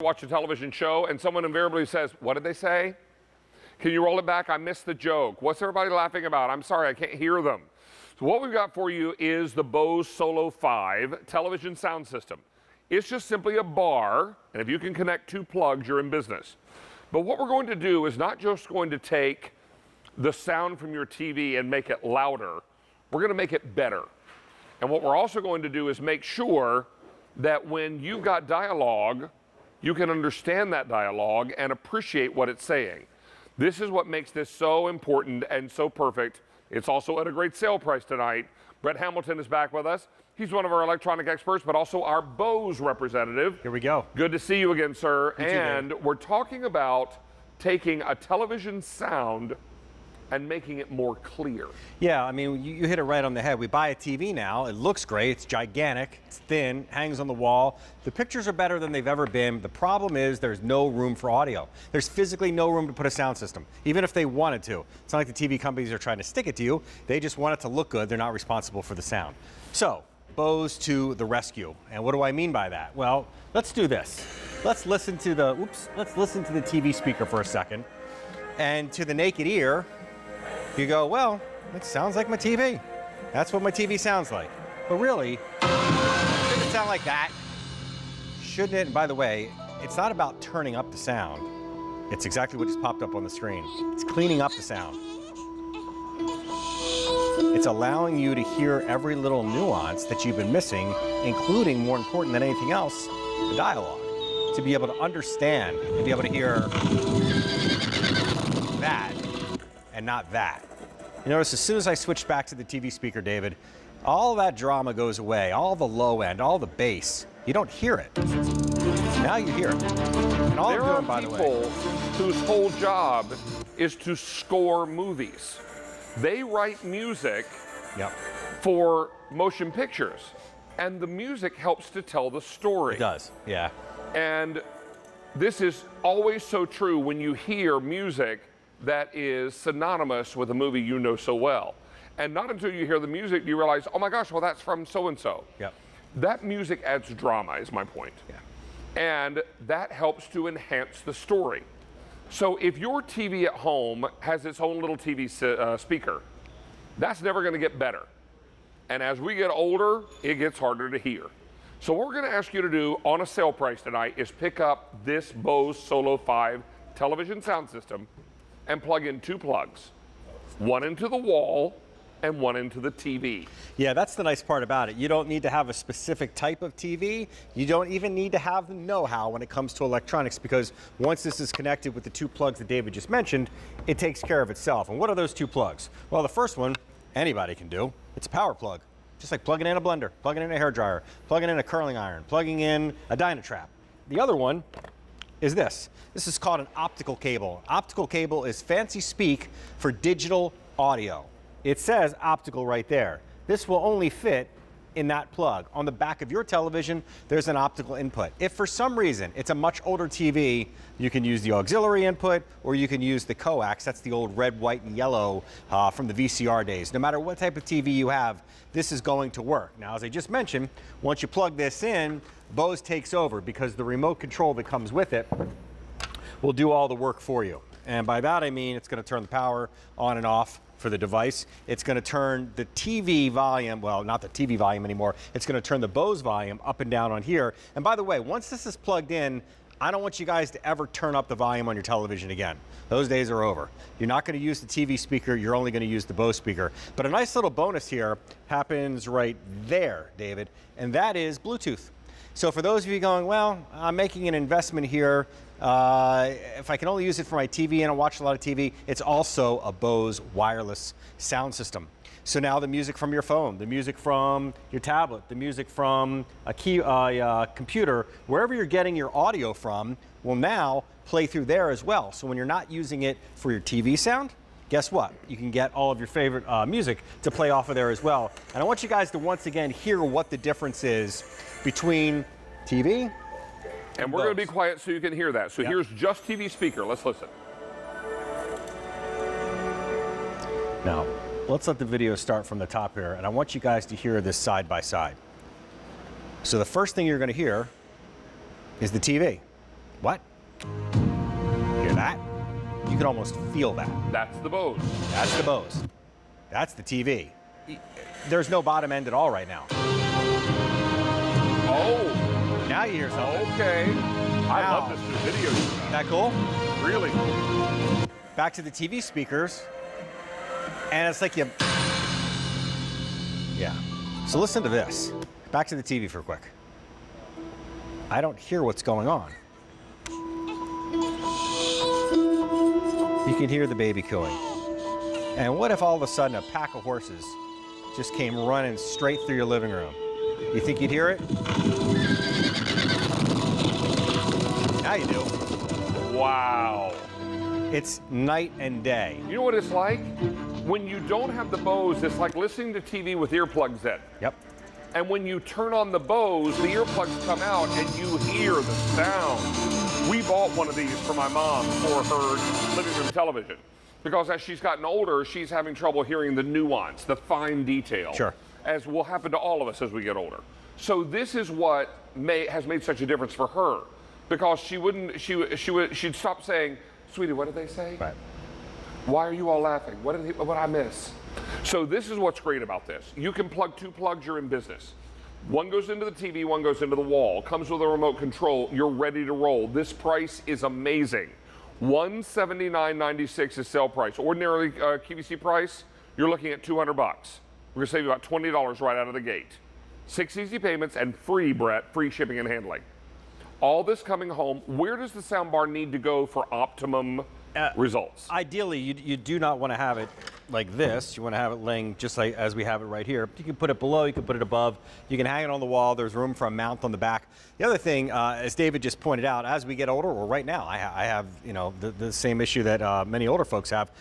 Watch a television show and someone invariably says, what did they say? Can you roll it back? I missed the joke. What's everybody laughing about? I'm sorry, I can't hear them. So what we've got for you is the Bose Solo 5 television sound system. It's just simply a bar, and if you can connect 2 plugs, you're in business. But what we're going to do is not just going to take the sound from your TV and make it louder, we're going to make it better. And what we're also going to do is make sure that when you've got dialogue, you can understand that dialogue and appreciate what it's saying. This is what makes this so important and so perfect. It's also at a great sale price tonight. Brett Hamilton is back with us. He's one of our electronic experts, but also our Bose representative. Here we go. Good to see you again, sir. You too, and we're talking about taking a television sound and making it more clear. Yeah, I mean, you hit it right on the head. We buy a TV now. It looks great. It's gigantic. It's thin, hangs on the wall. The pictures are better than they've ever been. The problem is there's no room for audio. There's physically no room to put a sound system, even if they wanted to. It's not like the TV companies are trying to stick it to you. They just want it to look good. They're not responsible for the sound. So, Bose to the rescue. And what do I mean by that? Well, let's do this. Let's listen to the TV speaker for a second. And to the naked ear, you go, well, it sounds like my TV. That's what my TV sounds like. But really, shouldn't it sound like that? Shouldn't it? And by the way, it's not about turning up the sound. It's exactly what just popped up on the screen. It's cleaning up the sound. It's allowing you to hear every little nuance that you've been missing, including, more important than anything else, the dialogue. To be able to understand and be able to hear that and not that. You notice as soon as I switched back to the TV speaker, David, all that drama goes away, all the low end, all the bass. You don't hear it. Now you hear it. And all there I'm doing, are by the way, people whose whole job is to score movies. They write music for motion pictures, and the music helps to tell the story. It does, yeah. And this is always so true when you hear music that is synonymous with a movie you know so well. And not until you hear the music do you realize, oh my gosh, well that's from so-and-so. Yep. That music adds drama is my point. Yeah. And that helps to enhance the story. So if your TV at home has its own little TV speaker, that's never gonna get better. And as we get older, it gets harder to hear. So what we're gonna ask you to do on a sale price tonight is pick up this Bose Solo 5 television sound system and plug in 2 plugs, one into the wall and one into the TV. Yeah, that's the nice part about it. You don't need to have a specific type of TV. You don't even need to have the know-how when it comes to electronics, because once this is connected with the 2 plugs that David just mentioned, it takes care of itself. And what are those 2 plugs? Well, the first one, anybody can do. It's a power plug. Just like plugging in a blender, plugging in a hairdryer, plugging in a curling iron, plugging in a Dynatrap. The other one is this. This is called an optical cable. Optical cable is fancy speak for digital audio. It says optical right there. This will only fit in that plug. On the back of your television, there's an optical input. If for some reason it's a much older TV, you can use the auxiliary input or you can use the coax. That's the old red, white, and yellow from the VCR days. No matter what type of TV you have, this is going to work. Now, as I just mentioned, once you plug this in, Bose takes over because the remote control that comes with it will do all the work for you. And by that I mean it's going to turn the power on and off for the device. It's going to turn the TV volume, well, not the TV volume anymore, it's going to turn the Bose volume up and down on here. And by the way, once this is plugged in, I don't want you guys to ever turn up the volume on your television again. Those days are over. You're not going to use the TV speaker, you're only going to use the Bose speaker. But a nice little bonus here happens right there, David, and that is Bluetooth. So for those of you going, well, I'm making an investment here, if I can only use it for my TV and I watch a lot of TV, it's also a Bose wireless sound system. So now the music from your phone, the music from your tablet, the music from a computer, wherever you're getting your audio from, will now play through there as well. So when you're not using it for your TV sound, guess what? You can get all of your favorite music to play off of there as well. And I want you guys to once again hear what the difference is between TV and we're going to be quiet so you can hear that. So here's just TV speaker. Let's listen. Now, let's let the video start from the top here, and I want you guys to hear this side by side. So the first thing you're going to hear is the TV. What? Hear that? You can almost feel that. That's the Bose. That's the Bose. That's the TV. There's no bottom end at all right now. Oh. Now you hear something. Okay. I Now. love this new video you got. That cool? Really cool. Back to the TV speakers. And it's like you... Yeah. So listen to this. Back to the TV for a quick. I don't hear what's going on. You can hear the baby cooing. And what if all of a sudden a pack of horses just came running straight through your living room? You think you'd hear it? Now you do. Wow. It's night and day. You know what it's like? When you don't have the Bose, it's like listening to TV with earplugs in. Yep. And when you turn on the Bose, the earplugs come out and you hear the sound. We bought one of these for my mom for her living room television. Because as she's gotten older, she's having trouble hearing the nuance, the fine detail. Sure. As will happen to all of us as we get older. So this is what has made such a difference for her. Because she'd stop saying, "Sweetie, what did they say? Right. Why are you all laughing? What did I miss?" So this is what's great about this. You can plug 2 plugs, you're in business. One goes into the TV, one goes into the wall. Comes with a remote control, you're ready to roll. This price is amazing. $179.96 is sale price. Ordinarily QVC price, you're looking at $200. We're gonna save you about $20 right out of the gate. 6 easy payments and free, Brett, free shipping and handling. All this coming home. Where does the soundbar need to go for optimum results? Ideally, you do not want to have it like this. You want to have it laying just like as we have it right here. You can put it below, you can put it above, you can hang it on the wall. There's room for a mount on the back. The other thing, as David just pointed out, as we get older, or right now, I have the same issue that many older folks have,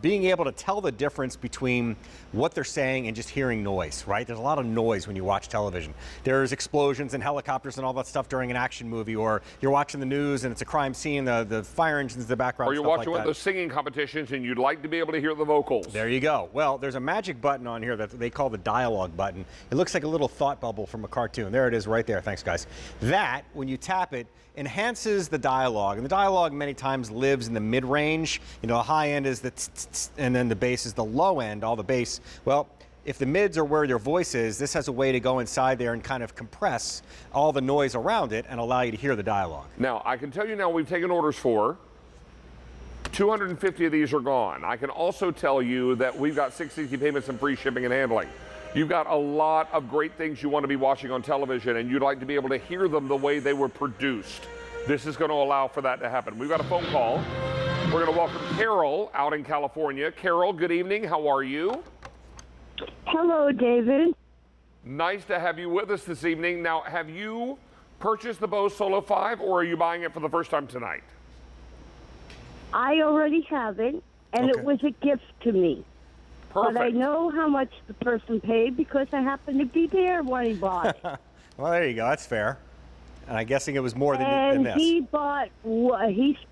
being able to tell the difference between what they're saying and just hearing noise, right? There's a lot of noise when you watch television. There's explosions and helicopters and all that stuff during an action movie, or you're watching the news and it's a crime scene, the fire engines in the background, or you're watching one of those singing competitions and you'd like to be able to hear the vocals. There you go. Well, there's a magic button on here that they call the dialogue button. It looks like a little thought bubble from a cartoon. There it is right there. Thanks, guys. That, when you tap it, enhances the dialogue. And the dialogue many times lives in the mid-range. You know, the high end is the tss, and then the bass is the low end, all the bass. Well, if the mids are where your voice is, this has a way to go inside there and kind of compress all the noise around it and allow you to hear the dialogue. Now, I can tell you now we've taken orders for 250 of these are gone. I can also tell you that we've got 6 easy payments and free shipping and handling. You've got a lot of great things you want to be watching on television, and you'd like to be able to hear them the way they were produced. This is going to allow for that to happen. We've got a phone call. We're going to welcome Carol out in California. Carol, good evening. How are you? Hello, David. Nice to have you with us this evening. Now, have you purchased the Bose Solo 5, or are you buying it for the first time tonight? I already have it, and Okay. it was a gift to me. Perfect. But I know how much the person paid because I happened to be there when he bought it. Well, there you go. That's fair. And I'm guessing it was more than And this. he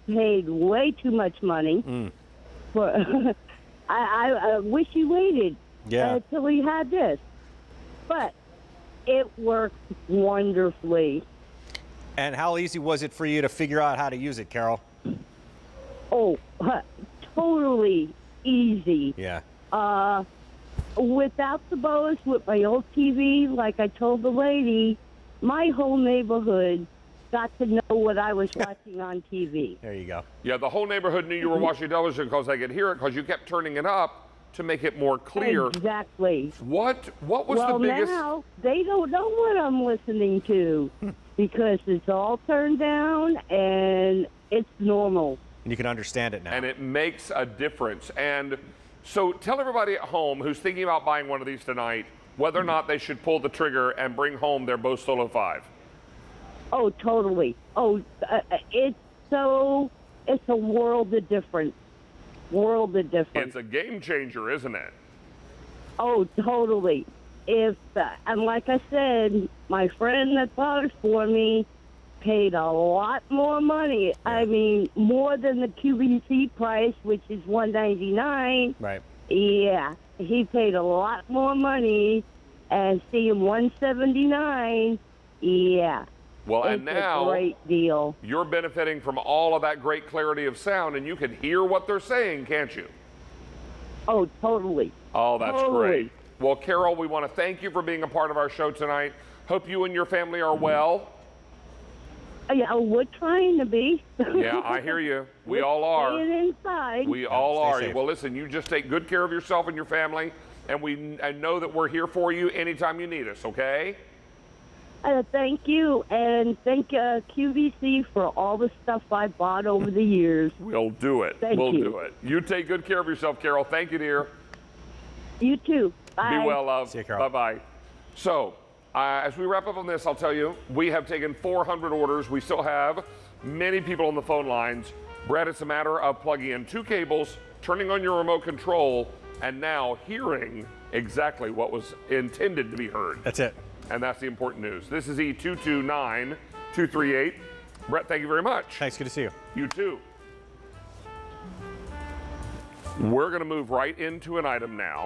paid way too much money. For I wish he waited until he had this. But it worked wonderfully. And how easy was it for you to figure out how to use it, Carol? Oh, totally easy. Yeah. Without the Bose, with my old TV, like I told the lady, my whole neighborhood got to know what I was watching on TV. There you go. Yeah, the whole neighborhood knew you were watching television because they could hear it because you kept turning it up to make it more clear. Exactly. What was the biggest... Well, now they don't know what I'm listening to because it's all turned down and it's normal. And you can understand it now. And it makes a difference. And so tell everybody at home who's thinking about buying one of these tonight whether or not they should pull the trigger and bring home their Bose Solo 5. Oh, totally. Oh, it's a world of difference. World of difference. It's a game changer, isn't it? Oh, totally. And like I said, my friend that bought it for me paid a lot more money. I mean, more than the QVC price, which is $199. Right. Yeah, he paid a lot more money, and seeing $179. Yeah. Well, it's and now a great deal. you're benefiting from all of that great clarity of sound, and you can hear what they're saying, can't you? Oh, totally. Oh, that's Totally. great. Well, Carol, we want to thank you for being a part of our show tonight. Hope you and your family are well. Yeah, we're trying to be. Yeah, I hear you. We all are. Staying inside. We all stay are. safe. Well, listen, you just take good care of yourself and your family, and we know that we're here for you anytime you need us, okay? Thank you, and thank QVC for all the stuff I bought over the years. We'll do it. Thank we'll you. do it. You take good care of yourself, Carol. Thank you, dear. You too. Bye. Be well, love. See you, Carol. Bye-bye. So, as we wrap up on this, I'll tell you, we have taken 400 orders. We still have many people on the phone lines. Brett, it's a matter of plugging in 2 cables, turning on your remote control, and now hearing exactly what was intended to be heard. That's it. And that's the important news. This is E229238. Brett, thank you very much. Thanks. Good to see you. You too. We're going to move right into an item now